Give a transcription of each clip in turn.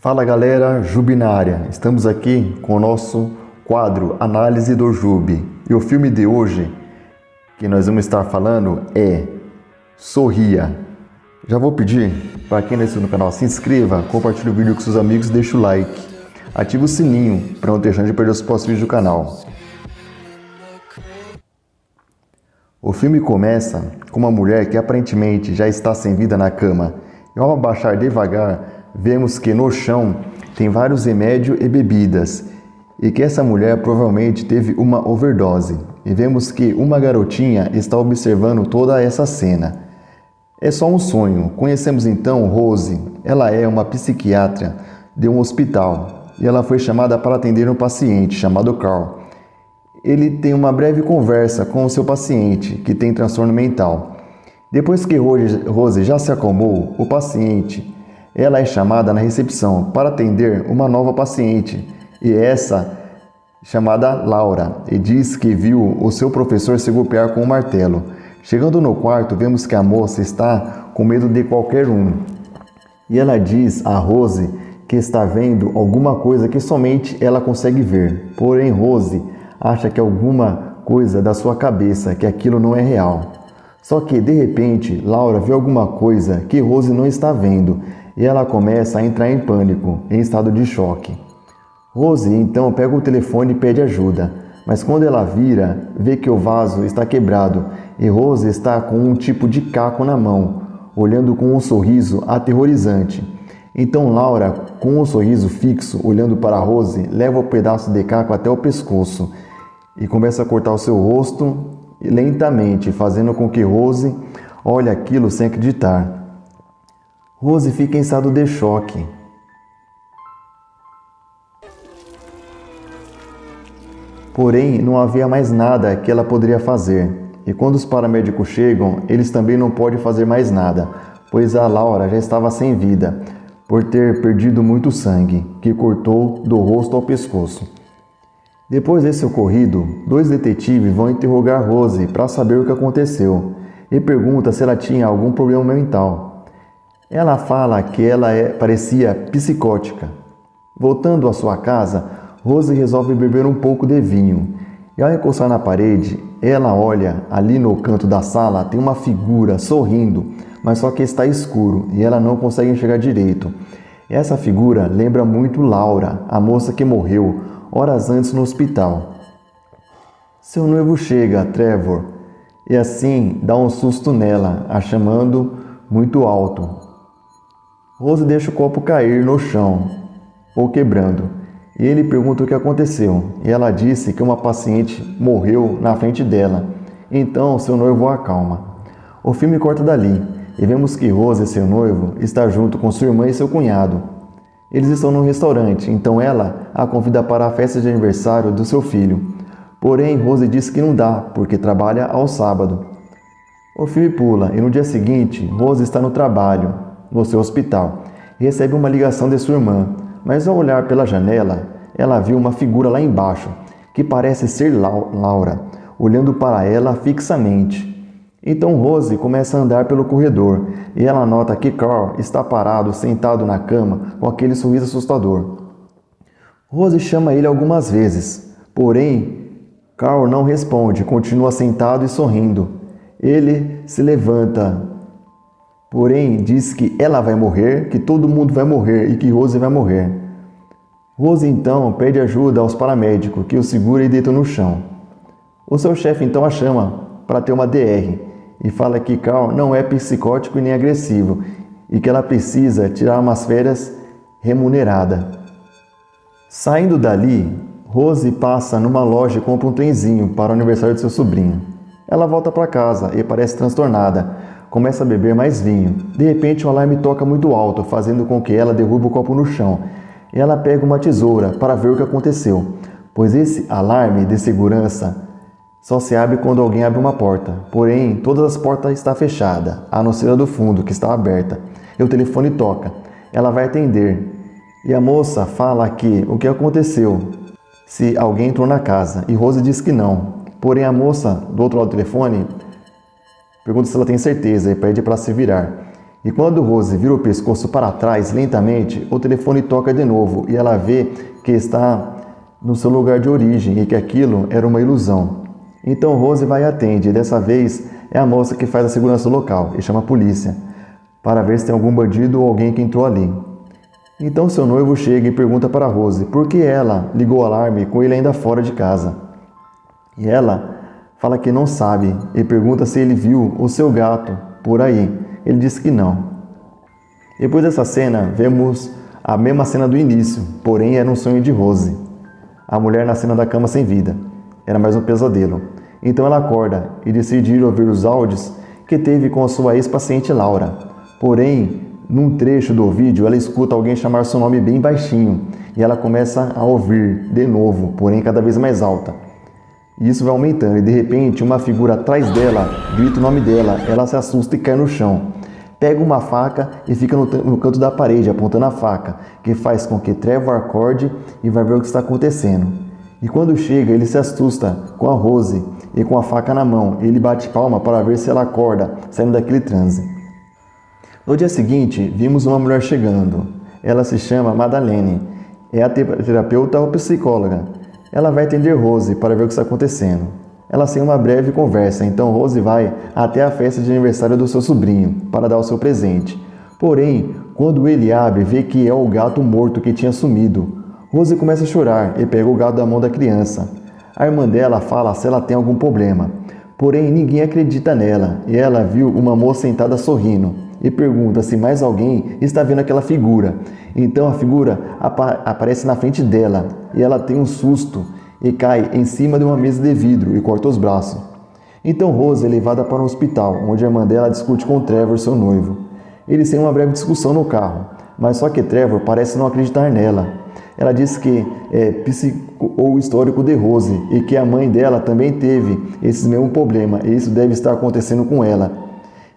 Fala galera, Jubi na área. Estamos aqui com o nosso quadro Análise do Jubi. E o filme de hoje que nós vamos estar falando é Sorria. Já vou pedir para quem não é inscrito no canal, se inscreva, compartilhe o vídeo com seus amigos e deixe o like. Ative o sininho para não ter chance de perder os próximos vídeos do canal. O filme começa com uma mulher que aparentemente já está sem vida na cama. E ao abaixar devagar, vemos que no chão tem vários remédios e bebidas e que essa mulher provavelmente teve uma overdose. E vemos que uma garotinha está observando toda essa cena. É só um sonho. Conhecemos então Rose. Ela é uma psiquiatra de um hospital e ela foi chamada para atender um paciente chamado Carl. Ele tem uma breve conversa com o seu paciente que tem transtorno mental. Depois que Rose já se acalmou, o paciente ela é chamada na recepção para atender uma nova paciente, e essa chamada Laura, e diz que viu o seu professor se golpear com um martelo. Chegando no quarto, vemos que a moça está com medo de qualquer um. E ela diz a Rose que está vendo alguma coisa que somente ela consegue ver. Porém, Rose acha que alguma coisa da sua cabeça, que aquilo não é real. Só que, de repente, Laura vê alguma coisa que Rose não está vendo e ela começa a entrar em pânico, em estado de choque. Rose então pega o telefone e pede ajuda, mas quando ela vira, vê que o vaso está quebrado e Rose está com um tipo de caco na mão, olhando com um sorriso aterrorizante. Então Laura, com um sorriso fixo, olhando para Rose, leva o pedaço de caco até o pescoço e começa a cortar o seu rosto lentamente, fazendo com que Rose olhe aquilo sem acreditar. Rose fica em estado de choque. Porém, não havia mais nada que ela poderia fazer. E quando os paramédicos chegam, eles também não podem fazer mais nada, pois a Laura já estava sem vida, por ter perdido muito sangue, que cortou do rosto ao pescoço. Depois desse ocorrido, dois detetives vão interrogar Rose para saber o que aconteceu e pergunta se ela tinha algum problema mental. Ela fala que ela parecia psicótica. Voltando à sua casa, Rose resolve beber um pouco de vinho e ao encostar na parede, ela olha ali no canto da sala, tem uma figura sorrindo, mas só que está escuro e ela não consegue enxergar direito. Essa figura lembra muito Laura, a moça que morreu horas antes no hospital. Seu noivo chega, Trevor, e assim dá um susto nela, a chamando muito alto. Rose deixa o copo cair no chão, ou quebrando, e ele pergunta o que aconteceu, e ela disse que uma paciente morreu na frente dela. Então seu noivo a acalma. O filme corta dali, e vemos que Rose e seu noivo estão junto com sua irmã e seu cunhado. Eles estão num restaurante, então ela a convida para a festa de aniversário do seu filho. Porém, Rose diz que não dá, porque trabalha ao sábado. O filme pula e no dia seguinte, Rose está no trabalho, no seu hospital, e recebe uma ligação de sua irmã. Mas ao olhar pela janela, ela viu uma figura lá embaixo, que parece ser Laura, olhando para ela fixamente. Então Rose começa a andar pelo corredor e ela nota que Carl está parado, sentado na cama, com aquele sorriso assustador. Rose chama ele algumas vezes, porém Carl não responde, continua sentado e sorrindo. Ele se levanta, porém diz que ela vai morrer, que todo mundo vai morrer e que Rose vai morrer. Rose então pede ajuda aos paramédicos, que o segura e deita no chão. O seu chefe então a chama para ter uma DR. E fala que Carl não é psicótico e nem agressivo e que ela precisa tirar umas férias remuneradas. Saindo dali, Rose passa numa loja e compra um trenzinho para o aniversário de seu sobrinho. Ela volta para casa e parece transtornada, começa a beber mais vinho. De repente, o alarme toca muito alto, fazendo com que ela derrube o copo no chão. E ela pega uma tesoura para ver o que aconteceu, pois esse alarme de segurança só se abre quando alguém abre uma porta. Porém, todas as portas estão fechadas, a não ser a do fundo, que está aberta. E o telefone toca. Ela vai atender. E a moça fala que o que aconteceu, se alguém entrou na casa. E Rose diz que não. Porém, a moça, do outro lado do telefone, pergunta se ela tem certeza e pede para se virar. E quando Rose vira o pescoço para trás lentamente, o telefone toca de novo e ela vê que está no seu lugar de origem e que aquilo era uma ilusão. Então Rose vai e atende, e dessa vez é a moça que faz a segurança local e chama a polícia para ver se tem algum bandido ou alguém que entrou ali. Então seu noivo chega e pergunta para Rose por que ela ligou o alarme com ele ainda fora de casa. E ela fala que não sabe e pergunta se ele viu o seu gato por aí. Ele diz que não. Depois dessa cena, vemos a mesma cena do início, porém era um sonho de Rose. A mulher na cena da cama sem vida. Era mais um pesadelo. Então ela acorda e decide ir ouvir os áudios que teve com a sua ex-paciente Laura. Porém, num trecho do vídeo, ela escuta alguém chamar seu nome bem baixinho e ela começa a ouvir de novo, porém cada vez mais alta. E isso vai aumentando e de repente uma figura atrás dela grita o nome dela, ela se assusta e cai no chão. Pega uma faca e fica no canto da parede apontando a faca, que faz com que Trevor acorde e vai ver o que está acontecendo. E quando chega, ele se assusta com a Rose e com a faca na mão. Ele bate palma para ver se ela acorda, saindo daquele transe. No dia seguinte, vimos uma mulher chegando. Ela se chama Madalene. É a terapeuta ou psicóloga. Ela vai atender Rose para ver o que está acontecendo. Elas têm uma breve conversa, então Rose vai até a festa de aniversário do seu sobrinho para dar o seu presente. Porém, quando ele abre, vê que é o gato morto que tinha sumido. Rose começa a chorar e pega o gato da mão da criança. A irmã dela fala se ela tem algum problema. Porém, ninguém acredita nela e ela viu uma moça sentada sorrindo e pergunta se mais alguém está vendo aquela figura. Então a figura aparece na frente dela e ela tem um susto e cai em cima de uma mesa de vidro e corta os braços. Então Rose é levada para um hospital, onde a irmã dela discute com Trevor, seu noivo. Eles têm uma breve discussão no carro, mas só que Trevor parece não acreditar nela. Ela diz que é psico ou histórico de Rose e que a mãe dela também teve esse mesmo problema e isso deve estar acontecendo com ela.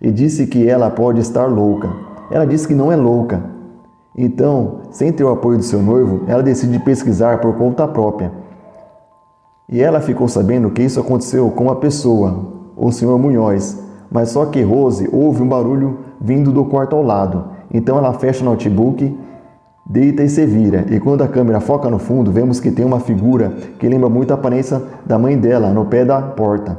E disse que ela pode estar louca. Ela disse que não é louca. Então, sem ter o apoio do seu noivo, ela decide pesquisar por conta própria. E ela ficou sabendo que isso aconteceu com uma pessoa, o Sr. Munhoz. Mas só que Rose ouve um barulho vindo do quarto ao lado. Então ela fecha o notebook, deita e se vira. E quando a câmera foca no fundo, vemos que tem uma figura que lembra muito a aparência da mãe dela no pé da porta.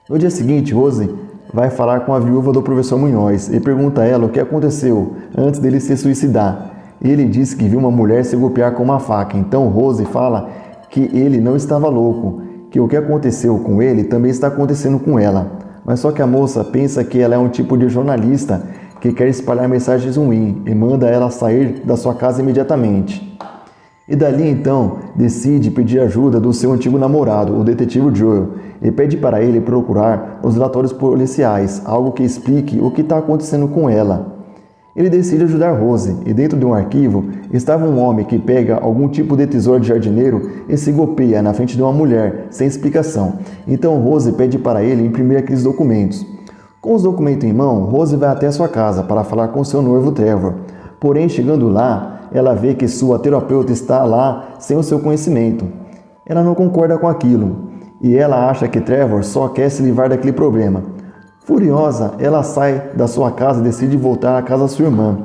No dia seguinte, Rose vai falar com a viúva do professor Munhoz e pergunta a ela o que aconteceu antes dele se suicidar. Ele diz que viu uma mulher se golpear com uma faca. Então Rose fala que ele não estava louco, que o que aconteceu com ele também está acontecendo com ela. Mas só que a moça pensa que ela é um tipo de jornalista que quer espalhar mensagens ruins e manda ela sair da sua casa imediatamente. E dali então decide pedir ajuda do seu antigo namorado, o detetive Joel, e pede para ele procurar os relatórios policiais, algo que explique o que está acontecendo com ela. Ele decide ajudar Rose, e dentro de um arquivo estava um homem que pega algum tipo de tesoura de jardineiro e se golpeia na frente de uma mulher, sem explicação. Então Rose pede para ele imprimir aqueles documentos. Com os documentos em mão, Rose vai até sua casa para falar com seu noivo Trevor. Porém, chegando lá, ela vê que sua terapeuta está lá sem o seu conhecimento. Ela não concorda com aquilo, e ela acha que Trevor só quer se livrar daquele problema. Furiosa, ela sai da sua casa e decide voltar à casa da sua irmã.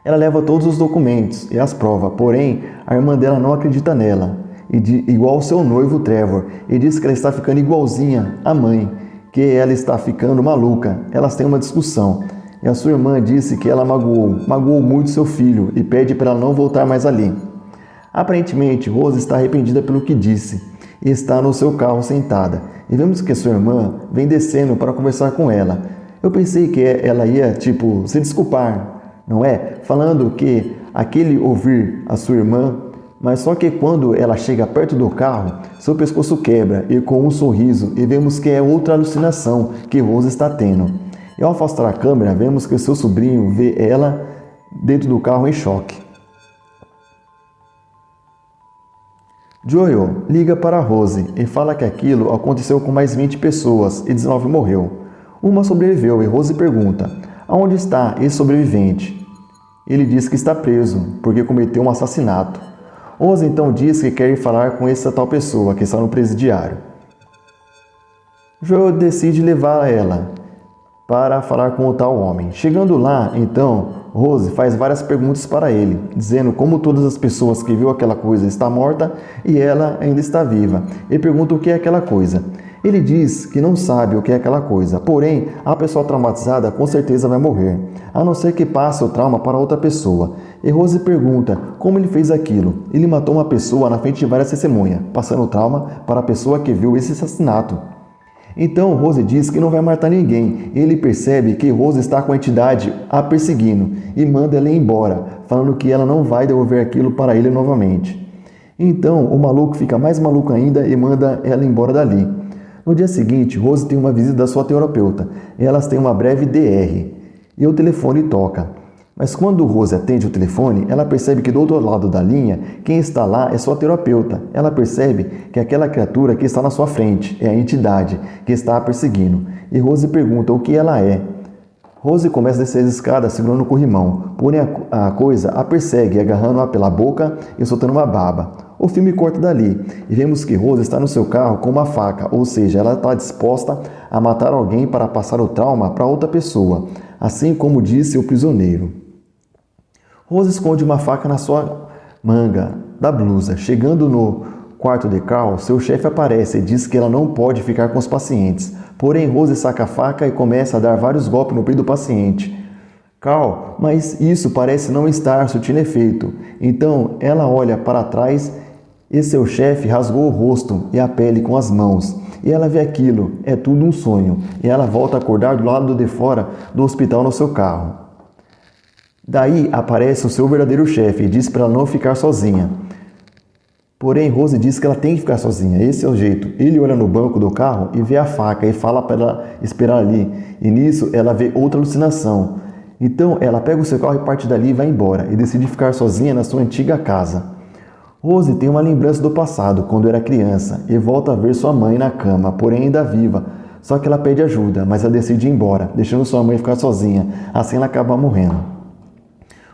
Ela leva todos os documentos e as provas, porém, a irmã dela não acredita nela, igual ao seu noivo Trevor, e diz que ela está ficando igualzinha à mãe, que ela está ficando maluca. Elas têm uma discussão, e a sua irmã disse que ela magoou muito seu filho e pede para ela não voltar mais ali. Aparentemente, Rose está arrependida pelo que disse e está no seu carro sentada. E vemos que sua irmã vem descendo para conversar com ela. Eu pensei que ela ia, se desculpar, não é? Falando que aquele ouvir a sua irmã, mas só que quando ela chega perto do carro, seu pescoço quebra e com um sorriso, e vemos que é outra alucinação que Rose está tendo. E ao afastar a câmera, vemos que seu sobrinho vê ela dentro do carro em choque. Joel liga para Rose e fala que aquilo aconteceu com mais 20 pessoas e 19 morreu. Uma sobreviveu e Rose pergunta: aonde está esse sobrevivente? Ele diz que está preso porque cometeu um assassinato. Rose então diz que quer ir falar com essa tal pessoa que está no presidiário. Joel decide levar ela para falar com o tal homem. Chegando lá, então, Rose faz várias perguntas para ele, dizendo como todas as pessoas que viu aquela coisa está morta e ela ainda está viva, e pergunta o que é aquela coisa. Ele diz que não sabe o que é aquela coisa, porém, a pessoa traumatizada com certeza vai morrer, a não ser que passe o trauma para outra pessoa. E Rose pergunta como ele fez aquilo. Ele matou uma pessoa na frente de várias testemunhas, passando o trauma para a pessoa que viu esse assassinato. Então Rose diz que não vai matar ninguém. Ele percebe que Rose está com a entidade a perseguindo e manda ela ir embora, falando que ela não vai devolver aquilo para ele novamente. Então o maluco fica mais maluco ainda e manda ela embora dali. No dia seguinte, Rose tem uma visita da sua terapeuta. Elas têm uma breve DR e o telefone toca. Mas quando Rose atende o telefone, ela percebe que do outro lado da linha, quem está lá é sua terapeuta. Ela percebe que aquela criatura que está na sua frente é a entidade que está a perseguindo. E Rose pergunta o que ela é. Rose começa a descer as escadas segurando o corrimão, porém a coisa a persegue, agarrando-a pela boca e soltando uma baba. O filme corta dali e vemos que Rose está no seu carro com uma faca, ou seja, ela está disposta a matar alguém para passar o trauma para outra pessoa, assim como disse o prisioneiro. Rose esconde uma faca na sua manga da blusa. Chegando no quarto de Carl, seu chefe aparece e diz que ela não pode ficar com os pacientes. Porém, Rose saca a faca e começa a dar vários golpes no peito do paciente. Carl, mas isso parece não estar surtindo efeito. Então, ela olha para trás e seu chefe rasgou o rosto e a pele com as mãos. E ela vê aquilo, é tudo um sonho. E ela volta a acordar do lado de fora do hospital no seu carro. Daí aparece o seu verdadeiro chefe e diz para ela não ficar sozinha. Porém, Rose diz que ela tem que ficar sozinha, esse é o jeito. Ele olha no banco do carro e vê a faca e fala para ela esperar ali. E nisso ela vê outra alucinação. Então ela pega o seu carro e parte dali e vai embora e decide ficar sozinha na sua antiga casa. Rose tem uma lembrança do passado, quando era criança, e volta a ver sua mãe na cama, porém ainda viva. Só que ela pede ajuda, mas ela decide ir embora, deixando sua mãe ficar sozinha. Assim ela acaba morrendo.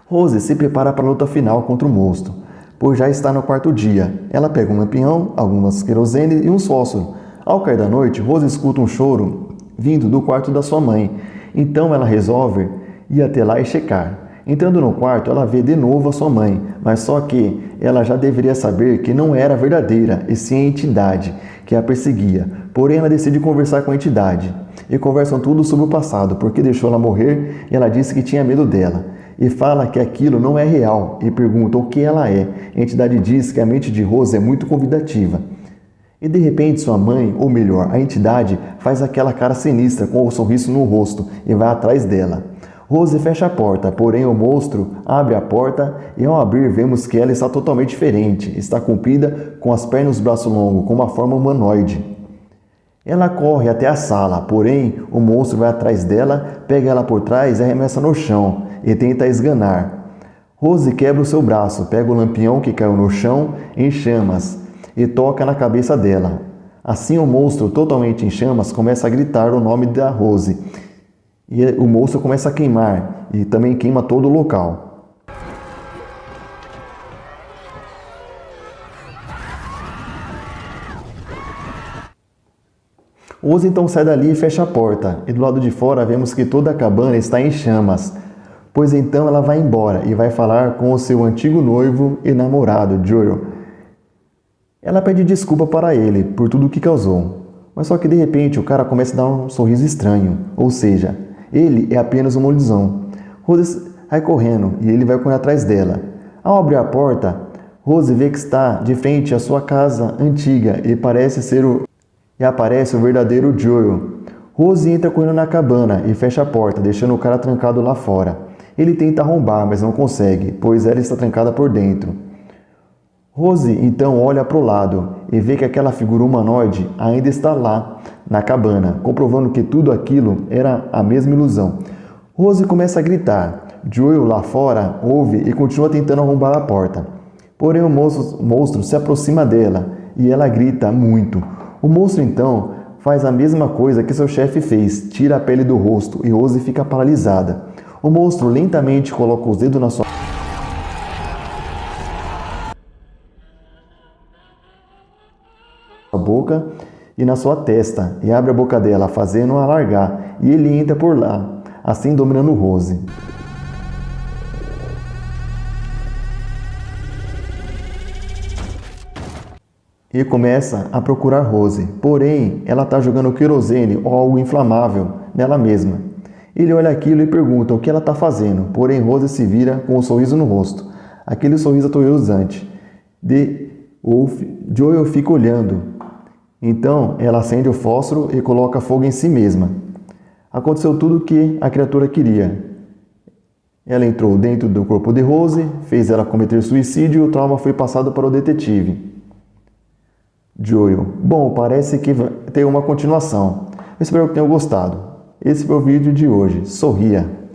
Rose se prepara para a luta final contra o monstro, pois já está no quarto dia. Ela pega um lampião, algumas querosene e um fósforo. Ao cair da noite, Rose escuta um choro vindo do quarto da sua mãe. Então ela resolve ir até lá e checar. Entrando no quarto, ela vê de novo a sua mãe, mas só que ela já deveria saber que não era verdadeira, e sim a entidade que a perseguia. Porém, ela decide conversar com a entidade. E conversam tudo sobre o passado, porque deixou ela morrer e ela disse que tinha medo dela. E fala que aquilo não é real e pergunta o que ela é. A entidade diz que a mente de Rose é muito convidativa. E de repente sua mãe, ou melhor, a entidade, faz aquela cara sinistra com o sorriso no rosto e vai atrás dela. Rose fecha a porta, porém o monstro abre a porta e ao abrir vemos que ela está totalmente diferente. Está comprida, com as pernas e os braços longos, com uma forma humanoide. Ela corre até a sala, porém o monstro vai atrás dela, pega ela por trás e arremessa no chão e tenta esganar. Rose quebra o seu braço, pega o lampião que caiu no chão em chamas e toca na cabeça dela. Assim o monstro, totalmente em chamas, começa a gritar o nome da Rose. E o monstro começa a queimar e também queima todo o local. Rose então sai dali e fecha a porta, e do lado de fora vemos que toda a cabana está em chamas, pois então ela vai embora e vai falar com o seu antigo noivo e namorado, Joel. Ela pede desculpa para ele por tudo o que causou, mas só que de repente o cara começa a dar um sorriso estranho, ou seja, ele é apenas uma ilusão. Rose vai correndo e ele vai correr atrás dela. Ao abrir a porta, Rose vê que está de frente à sua casa antiga e aparece o verdadeiro Joel. Rose entra correndo na cabana e fecha a porta, deixando o cara trancado lá fora. Ele tenta arrombar, mas não consegue, pois ela está trancada por dentro. Rose então olha para o lado e vê que aquela figura humanoide ainda está lá, na cabana, comprovando que tudo aquilo era a mesma ilusão. Rose começa a gritar. Joel lá fora ouve e continua tentando arrombar a porta. Porém o monstro se aproxima dela e ela grita muito. O monstro então faz a mesma coisa que seu chefe fez, tira a pele do rosto e Rose fica paralisada. O monstro lentamente coloca os dedos na sua boca e na sua testa e abre a boca dela, fazendo-a largar, e ele entra por lá, assim dominando Rose. E começa a procurar Rose, porém ela está jogando querosene ou algo inflamável nela mesma. Ele olha aquilo e pergunta o que ela está fazendo, porém Rose se vira com um sorriso no rosto, aquele sorriso aterrorizante. Joel fica olhando. Então ela acende o fósforo e coloca fogo em si mesma. Aconteceu tudo o que a criatura queria. Ela entrou dentro do corpo de Rose, fez ela cometer suicídio e o trauma foi passado para o detetive. Joel. Bom, parece que vai ter uma continuação. Eu espero que tenham gostado. Esse foi o vídeo de hoje. Sorria!